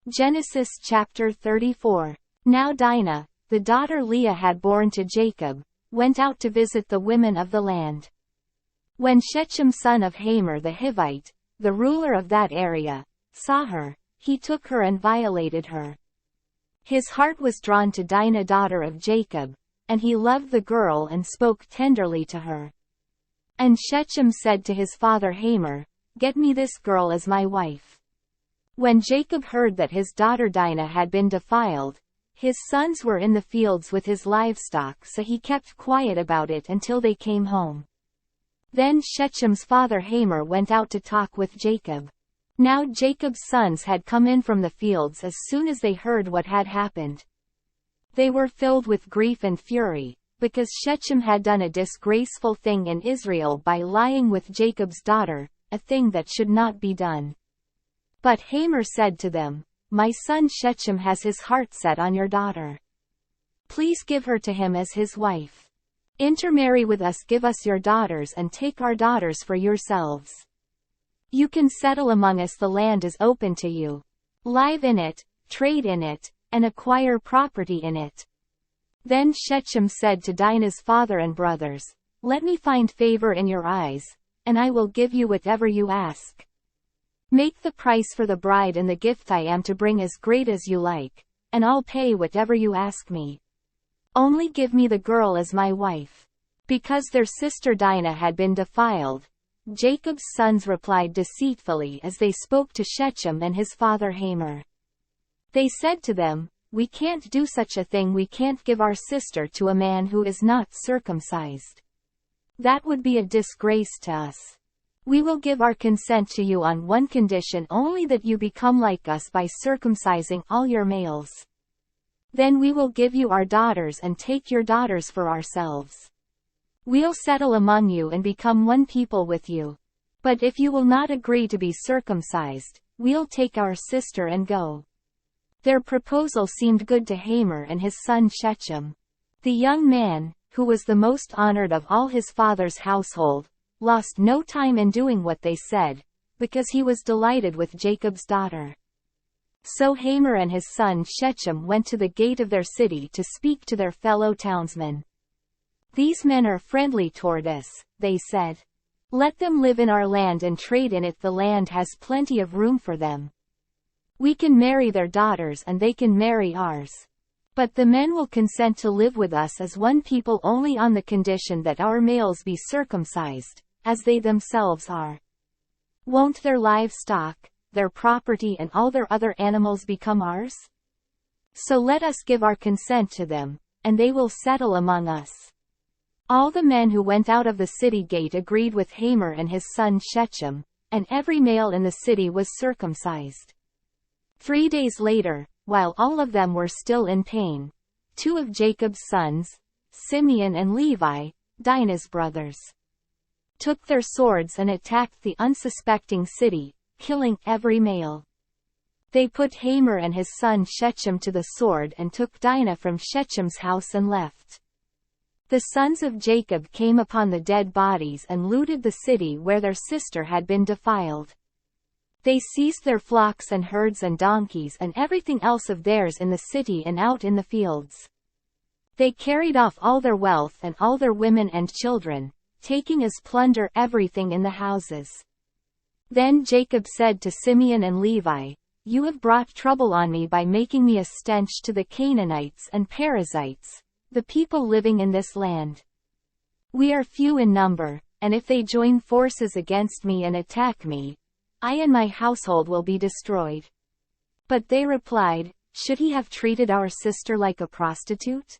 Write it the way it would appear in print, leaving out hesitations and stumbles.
Genesis chapter 34. Now Dinah, the daughter Leah had borne to Jacob, went out to visit the women of the land. When Shechem son of Hamor the Hivite, the ruler of that area, saw her, he took her and violated her. His heart was drawn to Dinah daughter of Jacob, and he loved the girl and spoke tenderly to her. And Shechem said to his father Hamor, "Get me this girl as my wife." When Jacob heard that his daughter Dinah had been defiled, his sons were in the fields with his livestock, so he kept quiet about it until they came home. Then Shechem's father Hamor went out to talk with Jacob. Now Jacob's sons had come in from the fields as soon as they heard what had happened. They were filled with grief and fury, because Shechem had done a disgraceful thing in Israel by lying with Jacob's daughter, a thing that should not be done. But Hamor said to them, "My son Shechem has his heart set on your daughter. Please give her to him as his wife. Intermarry with us, give us your daughters and take our daughters for yourselves. You can settle among us, the land is open to you. Live in it, trade in it, and acquire property in it." Then Shechem said to Dinah's father and brothers, "Let me find favor in your eyes, and I will give you whatever you ask. Make the price for the bride and the gift I am to bring as great as you like, and I'll pay whatever you ask me. Only give me the girl as my wife." Because their sister Dinah had been defiled, Jacob's sons replied deceitfully as they spoke to Shechem and his father Hamor. They said to them, "We can't do such a thing. We can't give our sister to a man who is not circumcised. That would be a disgrace to us. We will give our consent to you on one condition only, that you become like us by circumcising all your males. Then we will give you our daughters and take your daughters for ourselves. We'll settle among you and become one people with you. But if you will not agree to be circumcised, we'll take our sister and go." Their proposal seemed good to Hamor and his son Shechem. The young man, who was the most honored of all his father's household, lost no time in doing what they said, because he was delighted with Jacob's daughter. So Hamor and his son Shechem went to the gate of their city to speak to their fellow townsmen. "These men are friendly toward us," they said. "Let them live in our land and trade in it. The land has plenty of room for them. We can marry their daughters and they can marry ours. But the men will consent to live with us as one people only on the condition that our males be circumcised, as they themselves are. Won't their livestock, their property and all their other animals become ours? So let us give our consent to them, and they will settle among us." All the men who went out of the city gate agreed with Hamor and his son Shechem, and every male in the city was circumcised. 3 days later, while all of them were still in pain, 2 of Jacob's sons, Simeon and Levi, Dinah's brothers, took their swords and attacked the unsuspecting city, killing every male. They put Hamor and his son Shechem to the sword and took Dinah from Shechem's house and left. The sons of Jacob came upon the dead bodies and looted the city where their sister had been defiled. They seized their flocks and herds and donkeys and everything else of theirs in the city and out in the fields. They carried off all their wealth and all their women and children, taking as plunder everything in the houses. Then Jacob said to Simeon and Levi, "You have brought trouble on me by making me a stench to the Canaanites and Perizzites, the people living in this land. We are few in number, and if they join forces against me and attack me, I and my household will be destroyed." But they replied, "Should he have treated our sister like a prostitute?"